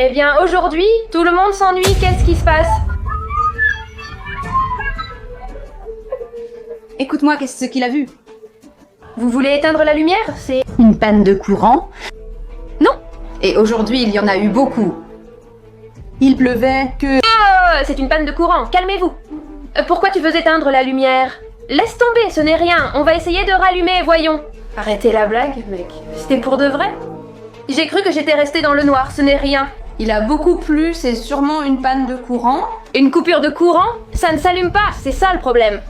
Eh bien, aujourd'hui, tout le monde s'ennuie, qu'est-ce qui se passe? Écoute-moi, qu'est-ce qu'il a vu? Vous voulez éteindre la lumière? C'est... Une panne de courant. Non! Et aujourd'hui, il y en a eu beaucoup. Il pleuvait que... Oh, c'est une panne de courant, calmez-vous! Pourquoi tu veux éteindre la lumière? Laisse tomber, ce n'est rien, on va essayer de rallumer, voyons. Arrêtez la blague, mec. C'était pour de vrai? J'ai cru que j'étais restée dans le noir, ce n'est rien. Il a beaucoup plu, c'est sûrement une panne de courant. Une coupure de courant? Ça ne s'allume pas, c'est ça le problème.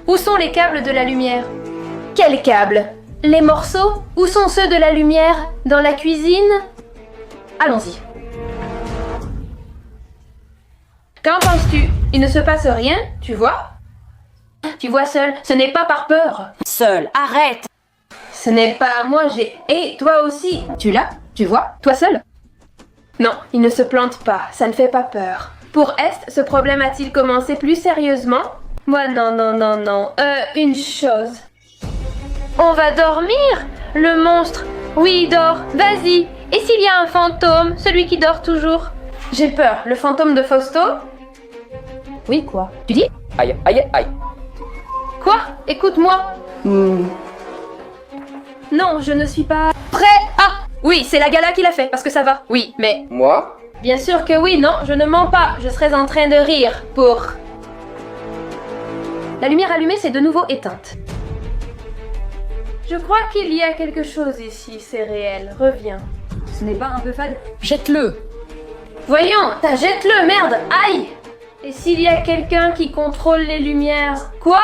Où sont les câbles de la lumière? Quels câbles? Les morceaux? Où sont ceux de la lumière? Dans la cuisine? Allons-y. Qu'en penses-tu? Il ne se passe rien, tu vois? Tu vois seul, ce n'est pas par peur. Seul, arrête! Ce n'est pas moi, j'ai... Et toi aussi. Tu l'as? Tu vois? Toi seul? Non, il ne se plante pas, ça ne fait pas peur. Pour Est, ce problème a-t-il commencé plus sérieusement? Moi, non. Une chose. On va dormir? Le monstre. Oui, dors, vas-y. Et s'il y a un fantôme, celui qui dort toujours? J'ai peur, le fantôme de Fausto? Oui, quoi? Tu dis? Aïe. Quoi? Écoute-moi. Non, je ne suis pas... Prêt? Ah! Oui, c'est la gala qui l'a fait, parce que ça va. Oui, mais... Moi? Bien sûr que oui, non, je ne mens pas. Je serais en train de rire pour... La lumière allumée s'est de nouveau éteinte. Je crois qu'il y a quelque chose ici, c'est réel. Reviens. Ce n'est pas un peu fade? Jette-le! Voyons, jette-le, merde! Aïe! Et s'il y a quelqu'un qui contrôle les lumières? Quoi?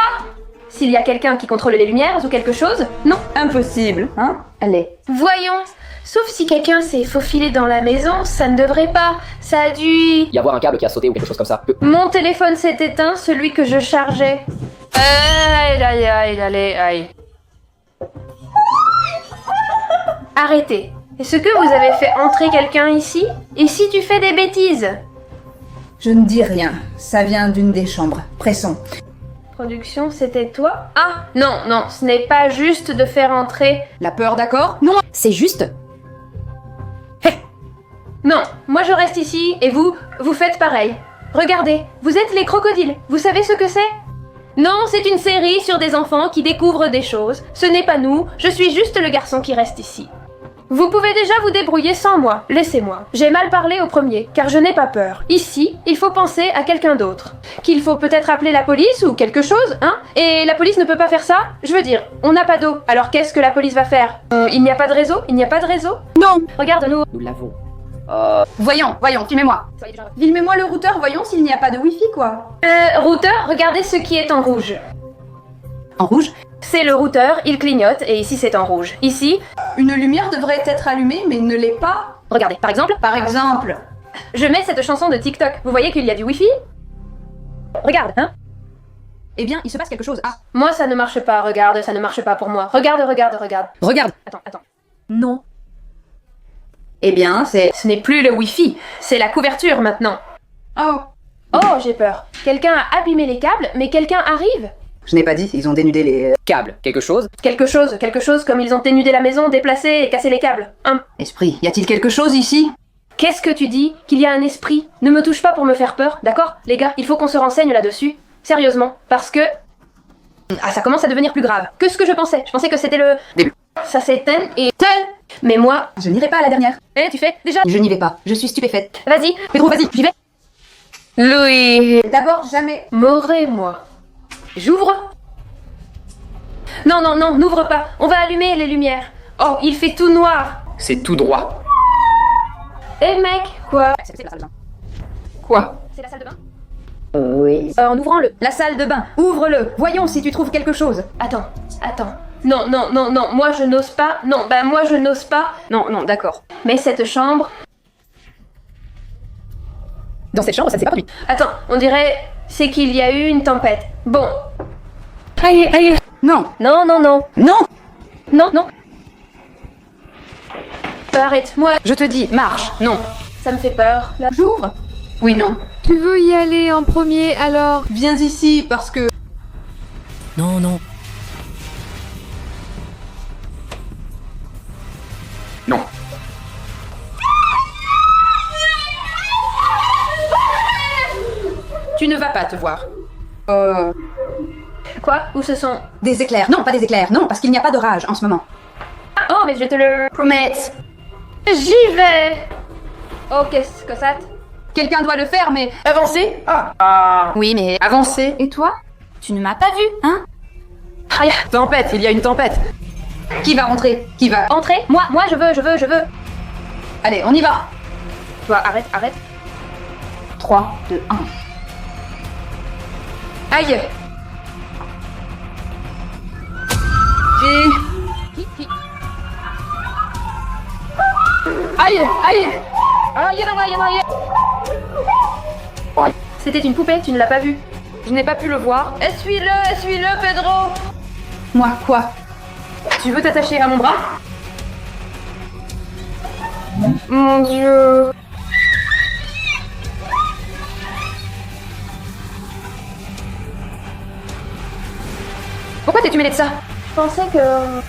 S'il y a quelqu'un qui contrôle les lumières ou quelque chose? Non. Impossible, hein? Allez. Voyons. Sauf si quelqu'un s'est faufilé dans la maison, ça ne devrait pas. Ça a dû... Y avoir un câble qui a sauté ou quelque chose comme ça. Mon téléphone s'est éteint, celui que je chargeais. Aïe. Arrêtez. Est-ce que vous avez fait entrer quelqu'un ici? Et si tu fais des bêtises? Je ne dis rien. Ça vient d'une des chambres. Pressons. Production, c'était toi? Ah, non, ce n'est pas juste de faire entrer... La peur, d'accord? Non! C'est juste. Non, moi je reste ici, et vous faites pareil. Regardez, vous êtes les crocodiles, vous savez ce que c'est? Non, c'est une série sur des enfants qui découvrent des choses. Ce n'est pas nous, je suis juste le garçon qui reste ici. Vous pouvez déjà vous débrouiller sans moi, laissez-moi. J'ai mal parlé au premier, car je n'ai pas peur. Ici, il faut penser à quelqu'un d'autre. Qu'il faut peut-être appeler la police ou quelque chose, hein? Et la police ne peut pas faire ça? Je veux dire, on n'a pas d'eau, alors qu'est-ce que la police va faire? Il n'y a pas de réseau? Il n'y a pas de réseau? Non! Regarde-nous. Nous l'avons. Voyons, filmez-moi. Filmez-moi le routeur, voyons s'il n'y a pas de wifi, quoi. Routeur, regardez ce qui est en rouge. En rouge? C'est le routeur, il clignote, et ici c'est en rouge. Ici, Une lumière devrait être allumée, mais ne l'est pas. regardez, par exemple, Par exemple. je mets cette chanson de TikTok. Vous voyez qu'il y a du wifi? Regarde, hein? Eh bien, il se passe quelque chose. Ah, Moi ça ne marche pas, regarde, ça ne marche pas pour moi. Regarde. Regarde! Attends. non. Eh bien, c'est... Ce n'est plus le wifi, c'est la couverture maintenant. Oh. Oh, j'ai peur. Quelqu'un a abîmé les câbles, mais quelqu'un arrive. Je n'ai pas dit, ils ont dénudé les... Câble, quelque chose? Quelque chose comme ils ont dénudé la maison, déplacé et cassé les câbles. Esprit, y a-t-il quelque chose ici? Qu'est-ce que tu dis? Qu'il y a un esprit? Ne me touche pas pour me faire peur, d'accord? Les gars, il faut qu'on se renseigne là-dessus. Sérieusement, parce que... Ah, ça commence à devenir plus grave que ce que je pensais. Je pensais que c'était le... Début. Ça s'éteint et... Mais moi... Je n'irai pas à la dernière. Tu fais déjà? Je n'y vais pas, je suis stupéfaite. Vas-y. Pedro, vas-y, j'y vais. Louis... D'abord, jamais... Morez, moi. J'ouvre? Non, n'ouvre pas. On va allumer les lumières. Oh, il fait tout noir. C'est tout droit. Eh mec, quoi? C'est la salle de bain. Quoi? C'est la salle de bain? Oui. En ouvrant le... La salle de bain, ouvre-le. Voyons si tu trouves quelque chose. Attends. Non, moi je n'ose pas. Non, moi je n'ose pas. Non, d'accord. Mais cette chambre... Dans cette chambre, ça ne s'est pas produit. Attends, on dirait... C'est qu'il y a eu une tempête. Bon. Aïe. Non. Non. Non. Arrête-moi. Je te dis, marche. Non. Ça me fait peur. Là. J'ouvre. Oui, non. Tu veux y aller en premier alors? Viens ici parce que... Non. Non. Tu ne vas pas te voir. Quoi? Où ce sont? Des éclairs. Non, pas des éclairs. Non, parce qu'il n'y a pas d'orage en ce moment. Oh, mais je te le promets. J'y vais. Oh, qu'est-ce que ça? Quelqu'un doit le faire, mais... Avancez. Ah. Oui, mais... Avancez. Et toi? Tu ne m'as pas vu, hein? Tempête, il y a une tempête. Qui va rentrer? Qui va... Entrer? Moi, je veux. Allez, on y va. Toi, arrête. 3, 2, 1. Aïe. Aïe. C'était une poupée, tu ne l'as pas vue. Je n'ai pas pu le voir. Essuie-le, Pedro. Moi, quoi? Tu veux t'attacher à mon bras? Mon Dieu. Pourquoi t'es-tu mêlé de ça? Je pensais que...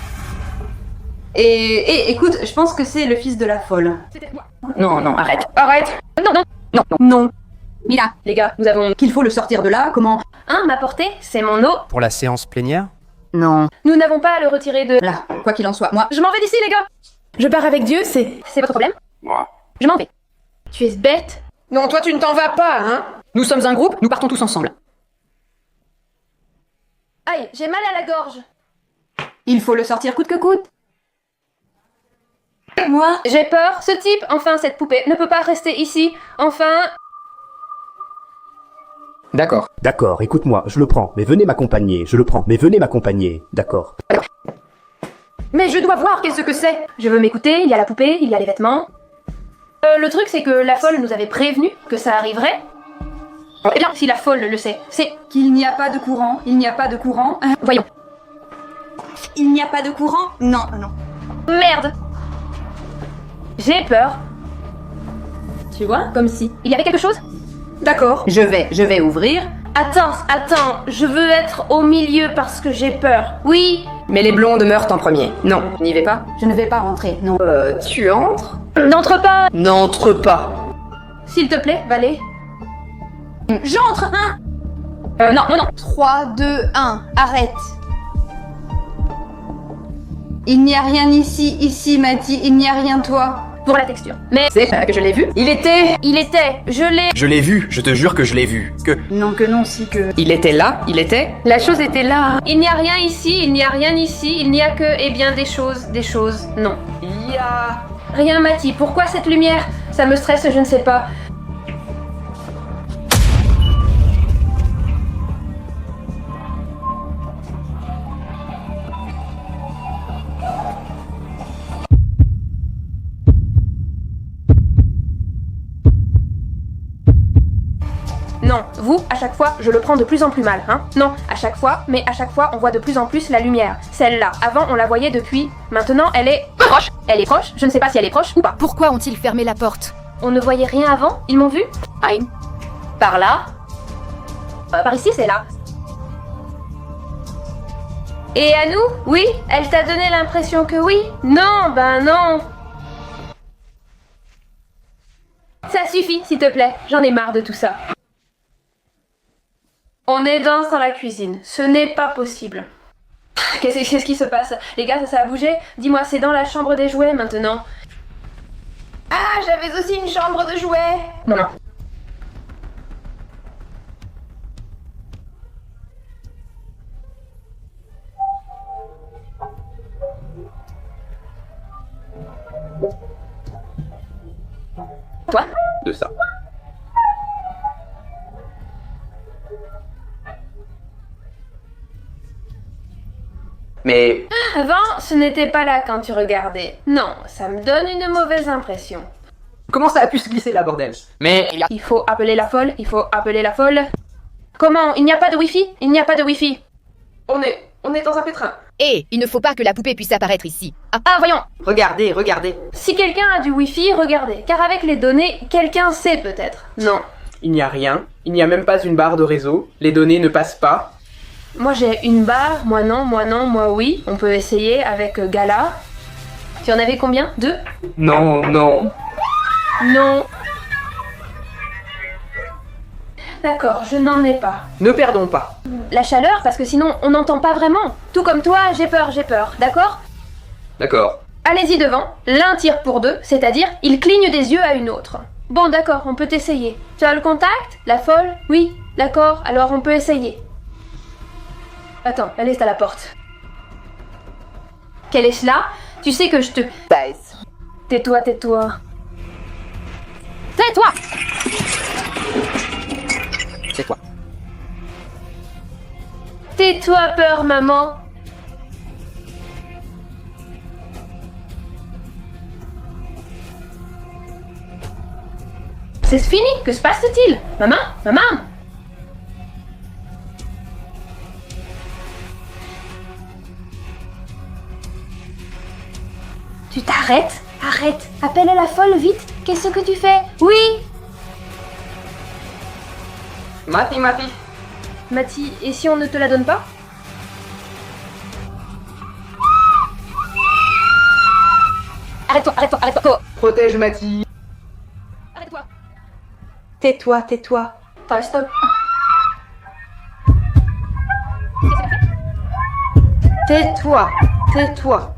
Et écoute, je pense que c'est le fils de la folle. Non, arrête. Non. Mila, Les gars, nous avons... qu'il faut le sortir de là, comment? Ma portée, c'est mon eau. Pour la séance plénière? Non. Nous n'avons pas à le retirer de... Là, quoi qu'il en soit, moi... Je m'en vais d'ici, les gars. Je pars avec Dieu, c'est... C'est votre problème? Moi. Je m'en vais. Tu es bête. Non, toi tu ne t'en vas pas, hein. Nous sommes un groupe, nous partons tous ensemble. Aïe, j'ai mal à la gorge. Il faut le sortir coûte que coûte. Moi? J'ai peur. Ce type, enfin cette poupée, ne peut pas rester ici. Enfin... D'accord. D'accord, écoute-moi, je le prends, mais venez m'accompagner, je le prends, mais venez m'accompagner, d'accord. Mais je dois voir qu'est-ce que c'est. Je veux m'écouter, il y a la poupée, il y a les vêtements. Le truc c'est que la folle nous avait prévenu que ça arriverait. Eh bien, si la folle le sait, c'est... Qu'il n'y a pas de courant, il n'y a pas de courant. Voyons. Il n'y a pas de courant? Non. Merde. J'ai peur. Tu vois, comme si... Il y avait quelque chose? D'accord. Je vais ouvrir. Attends, je veux être au milieu parce que j'ai peur. Oui. Mais les blondes meurent en premier. Non, n'y vais pas. Je ne vais pas rentrer, non. Tu entres? N'entre pas. N'entre pas. S'il te plaît, Valé. J'entre, hein? Non. 3, 2, 1, arrête. Il n'y a rien ici, Mathie, il n'y a rien toi. Pour la texture. Mais... C'est que je l'ai vu. Il était... je l'ai... Je l'ai vu, je te jure que je l'ai vu. Non que non, si que... Il était là, il était... La chose était là. Il n'y a rien ici, il n'y a que, eh bien, des choses, non. Il y a... Rien, Mathie, pourquoi cette lumière? Ça me stresse, je ne sais pas. Non, vous, à chaque fois, je le prends de plus en plus mal, hein? Non, à chaque fois, mais à chaque fois, on voit de plus en plus la lumière. Celle-là, avant, on la voyait depuis. Maintenant, elle est proche. Elle est proche, je ne sais pas si elle est proche ou pas. Pourquoi ont-ils fermé la porte? On ne voyait rien avant, ils m'ont vu? Aïe. Par là? Par ici, c'est là. Et à nous? Oui? Elle t'a donné l'impression que oui? Non, ben non. Ça suffit, s'il te plaît, j'en ai marre de tout ça. On est dans la cuisine. Ce n'est pas possible. Qu'est-ce qui se passe? Les gars, ça a bougé? Dis-moi, c'est dans la chambre des jouets maintenant. Ah, j'avais aussi une chambre de jouets. Non. Toi? De ça. Mais... Avant, ce n'était pas là quand tu regardais. Non, ça me donne une mauvaise impression. Comment ça a pu se glisser là, bordel? Mais... Il faut appeler la folle, Comment? Il n'y a pas de wifi? On est dans un pétrin. Et il ne faut pas que la poupée puisse apparaître ici. Ah, voyons. Regardez. Si quelqu'un a du wifi, regardez. Car avec les données, quelqu'un sait peut-être. Non. Il n'y a rien, il n'y a même pas une barre de réseau, les données ne passent pas. Moi j'ai une barre, moi non, moi oui. On peut essayer avec Gala. Tu en avais combien? 2? Non. Non. D'accord, je n'en ai pas. Ne perdons pas. La chaleur, parce que sinon on n'entend pas vraiment. Tout comme toi, j'ai peur, d'accord? D'accord. Allez-y devant, l'un tire pour deux, c'est-à-dire il cligne des yeux à une autre. Bon d'accord, on peut essayer. Tu as le contact? La folle? Oui, d'accord, alors on peut essayer. Attends, elle est à la porte. Quelle est cela? Tu sais que je te... Baisse. Tais-toi, tais-toi. Tais-toi! C'est quoi? Tais-toi, peur, maman. C'est fini, que se passe-t-il? Maman? Maman? Tu t'arrêtes? Arrête! Appelle à la folle, vite! Qu'est-ce que tu fais? Oui! Mati, Mati. Mati, et si on ne te la donne pas? Arrête-toi, arrête-toi, arrête-toi! Protège Mati. Arrête-toi! Tais-toi, tais-toi. Attends, stop! Tais-toi, tais-toi.